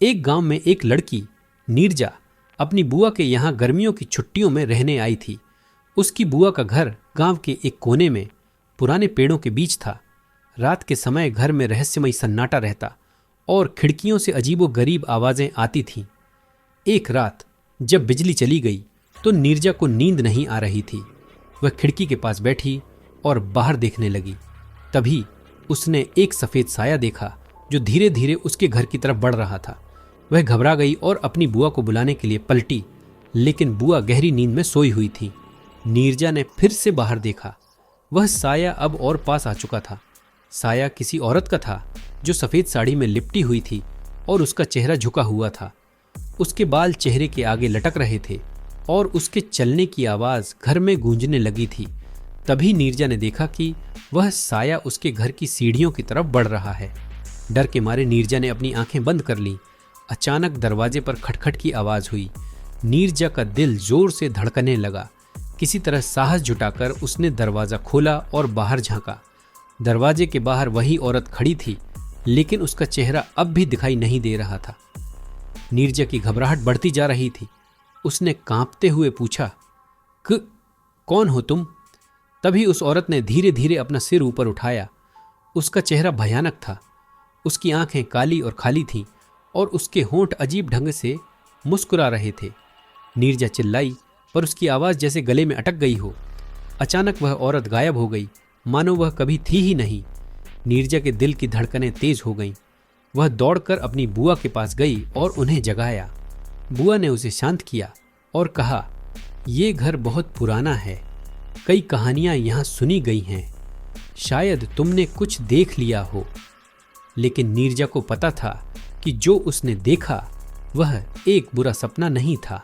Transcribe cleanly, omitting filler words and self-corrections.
एक गांव में एक लड़की नीरजा अपनी बुआ के यहाँ गर्मियों की छुट्टियों में रहने आई थी। उसकी बुआ का घर गांव के एक कोने में पुराने पेड़ों के बीच था। रात के समय घर में रहस्यमय सन्नाटा रहता और खिड़कियों से अजीबोगरीब आवाजें आती थीं। एक रात जब बिजली चली गई तो नीरजा को नींद नहीं आ रही थी। वह खिड़की के पास बैठी और बाहर देखने लगी। तभी उसने एक सफेद साया देखा जो धीरे धीरे उसके घर की तरफ बढ़ रहा था। वह घबरा गई और अपनी बुआ को बुलाने के लिए पलटी, लेकिन बुआ गहरी नींद में सोई हुई थी। नीरजा ने फिर से बाहर देखा। वह साया अब और पास आ चुका था। साया किसी औरत का था जो सफेद साड़ी में लिपटी हुई थी और उसका चेहरा झुका हुआ था। उसके बाल चेहरे के आगे लटक रहे थे और उसके चलने की आवाज घर में गूंजने लगी थी। तभी नीरजा ने देखा कि वह साया उसके घर की सीढ़ियों की तरफ बढ़ रहा है। डर के मारे नीरजा ने अपनी आंखें बंद कर लीं। अचानक दरवाजे पर खटखट की आवाज हुई। नीरजा का दिल जोर से धड़कने लगा। किसी तरह साहस जुटाकर उसने दरवाजा खोला और बाहर झांका। दरवाजे के बाहर वही औरत खड़ी थी, लेकिन उसका चेहरा अब भी दिखाई नहीं दे रहा था। नीरजा की घबराहट बढ़ती जा रही थी। उसने कांपते हुए पूछा, कौन हो तुम? तभी उस औरत ने धीरे धीरे अपना सिर ऊपर उठाया। उसका चेहरा भयानक था। उसकी आंखें काली और खाली थीं और उसके होंठ अजीब ढंग से मुस्कुरा रहे थे। नीरजा चिल्लाई, पर उसकी आवाज जैसे गले में अटक गई हो। अचानक वह औरत गायब हो गई, मानो वह कभी थी ही नहीं। नीरजा के दिल की धड़कनें तेज हो गईं। वह दौड़कर अपनी बुआ के पास गई और उन्हें जगाया। बुआ ने उसे शांत किया और कहा, ये घर बहुत पुराना है, कई कहानियां यहाँ सुनी गई हैं, शायद तुमने कुछ देख लिया हो। लेकिन नीरजा को पता था कि जो उसने देखा वह एक बुरा सपना नहीं था।